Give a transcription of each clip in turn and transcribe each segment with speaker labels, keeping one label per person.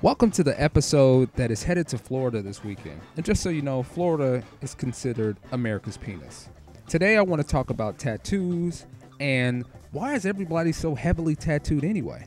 Speaker 1: Welcome to the episode that is headed to Florida this weekend. And just so you know, Florida is considered America's penis. Today I want to talk about tattoos and why is everybody so heavily tattooed anyway?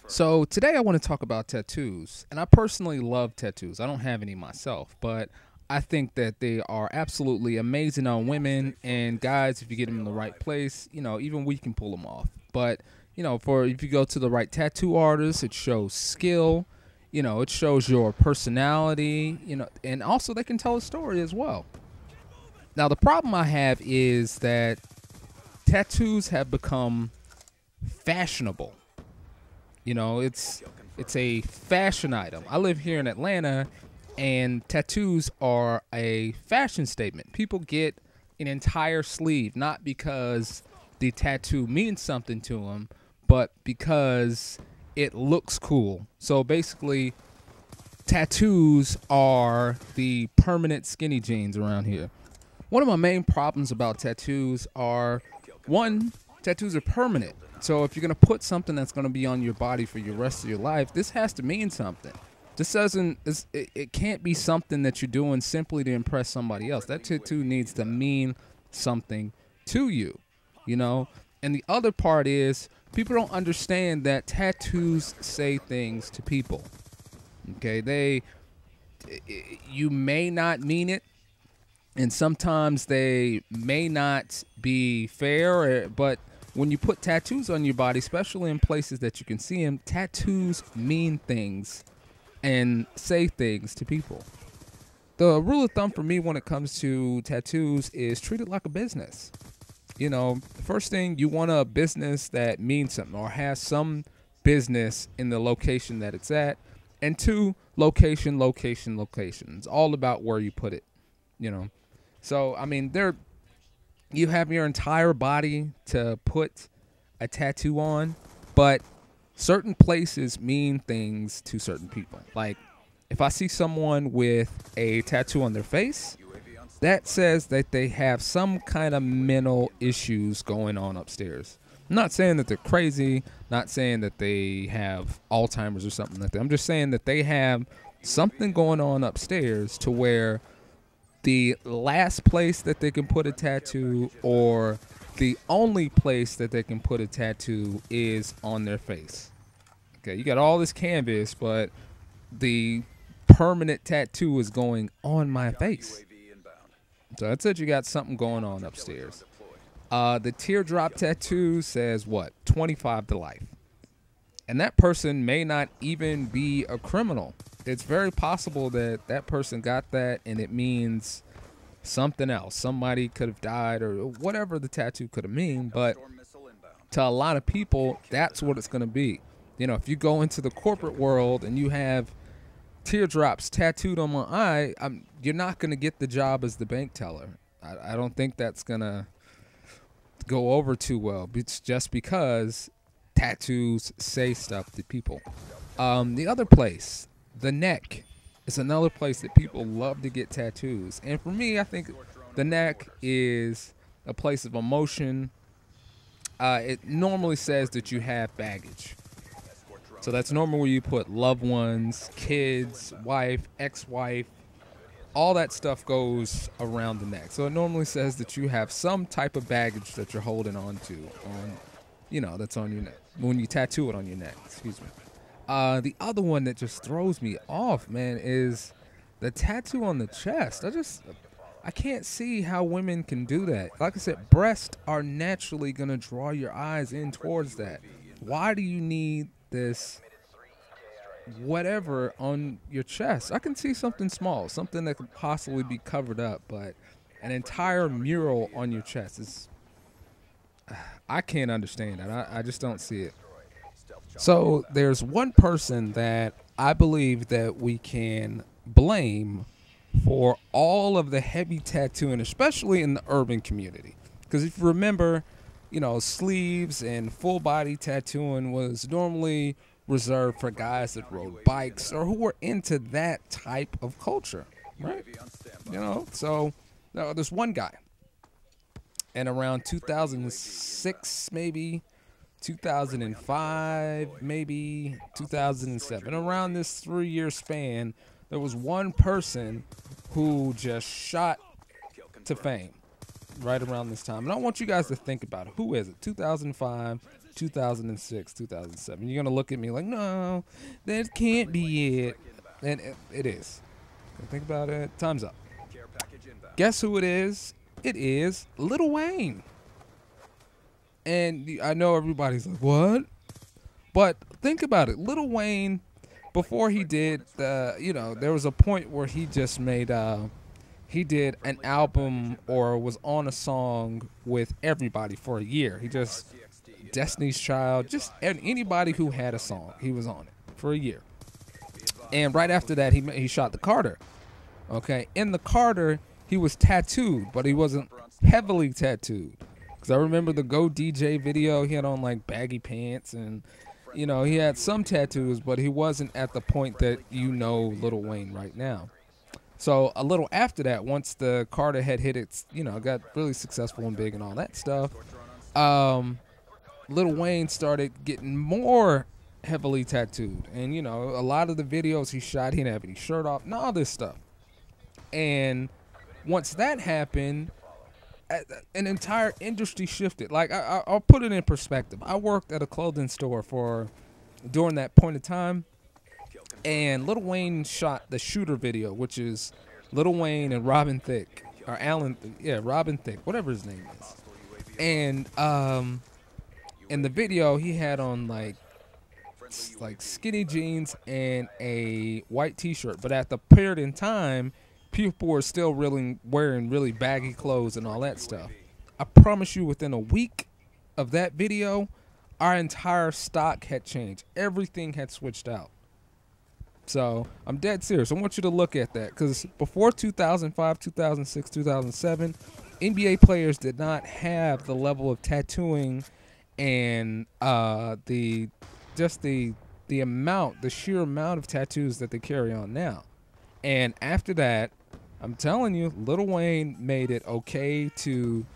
Speaker 1: So today I want to talk about tattoos, and I personally love tattoos. I don't have any myself, but I think that they are absolutely amazing on women and guys. If you get them in the right place, even we can pull them off. But if you go to the right tattoo artist, it shows skill. It shows your personality. And also they can tell a story as well. Now the problem I have is that tattoos have become fashionable. It's a fashion item. I live here in Atlanta, and tattoos are a fashion statement. People get an entire sleeve, not because the tattoo means something to them, but because it looks cool. So basically, tattoos are the permanent skinny jeans around here. One of my main problems about tattoos are, one, tattoos are permanent. So if you're going to put something that's going to be on your body for your rest of your life, this has to mean something. This doesn't, it can't be something that you're doing simply to impress somebody else. That tattoo needs to mean something to you, And the other part is people don't understand that tattoos say things to people. Okay, you may not mean it, and sometimes they may not be fair, but when you put tattoos on your body, especially in places that you can see them, tattoos mean things and say things to people. The rule of thumb for me when it comes to tattoos is treat it like a business. First thing, you want a business that means something or has some business in the location that it's at. And two, location. It's all about where you put it, So, you have your entire body to put a tattoo on, but certain places mean things to certain people. Like, if I see someone with a tattoo on their face, that says that they have some kind of mental issues going on upstairs. I'm not saying that they're crazy, not saying that they have Alzheimer's or something like that. I'm just saying that they have something going on upstairs to where the last place that they can put a tattoo or the only place that they can put a tattoo is on their face. Okay, you got all this canvas, but the permanent tattoo is going on my face. So that's it. You got something going on upstairs. The teardrop tattoo says what? 25 to life. And that person may not even be a criminal. It's very possible that that person got that and it means something else. Somebody could have died or whatever the tattoo could have mean, but to a lot of people, that's what it's going to be. If you go into the corporate world and you have teardrops tattooed on my eye, you're not going to get the job as the bank teller. I don't think that's going to go over too well. It's just because tattoos say stuff to people. The other place, the neck, is another place that people love to get tattoos. And for me, I think the neck is a place of emotion. It normally says that you have baggage. So that's normally where you put loved ones, kids, wife, ex-wife. All that stuff goes around the neck. So it normally says that you have some type of baggage that you're holding on to, that's on your neck. When you tattoo it on your neck, excuse me. The other one that just throws me off, man, is the tattoo on the chest. I can't see how women can do that. Like I said, breasts are naturally going to draw your eyes in towards that. Why do you need this whatever on your chest? I can see something small, something that could possibly be covered up, but an entire mural on your chest is... I can't understand that. I just don't see it. So there's one person that I believe that we can blame for all of the heavy tattooing, especially in the urban community. Because if you remember, sleeves and full body tattooing was normally reserved for guys that rode bikes or who were into that type of culture, right? So Now, there's one guy, and around 2006, maybe 2005, maybe 2007, around this 3-year span, there was one person who just shot to fame right around this time. And I want you guys to think about it. Who is it? 2005, 2006, 2007. You're going to look at me like, no, that can't be it. And it is. Think about it. Time's up. Guess who it is? It is Lil Wayne. And I know everybody's like, what? But think about it. Lil Wayne, before he did, there was a point where he just made, he did an album or was on a song with everybody for a year. He just, Destiny's Child, just anybody who had a song, he was on it for a year. And right after that, he shot the Carter. Okay, in the Carter, he was tattooed, but he wasn't heavily tattooed. Because I remember the Go DJ video, he had on like baggy pants and, he had some tattoos, but he wasn't at the point that Lil Wayne right now. So a little after that, once the Carter had hit its, got really successful and big and all that stuff, Lil Wayne started getting more heavily tattooed. And, a lot of the videos he shot, he didn't have any shirt off and all this stuff. And once that happened, an entire industry shifted. Like, I'll put it in perspective. I worked at a clothing store during that point of time, and Lil Wayne shot the Shooter video, which is Lil Wayne and Robin Thicke, or Robin Thicke, whatever his name is. And in the video, he had on like skinny jeans and a white T-shirt. But at the period in time, people were still really wearing really baggy clothes and all that stuff. I promise you, within a week of that video, our entire stock had changed. Everything had switched out. So I'm dead serious. I want you to look at that, because before 2005, 2006, 2007, NBA players did not have the level of tattooing and the sheer amount of tattoos that they carry on now. And after that, I'm telling you, Lil Wayne made it okay to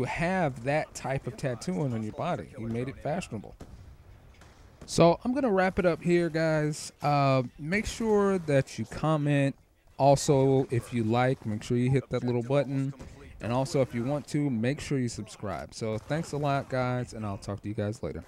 Speaker 1: have that type of tattooing on your body. He made it fashionable. So I'm going to wrap it up here, guys. Make sure that you comment. Also, if you like, make sure you hit that little button. And also, if you want to, make sure you subscribe. So thanks a lot, guys, and I'll talk to you guys later.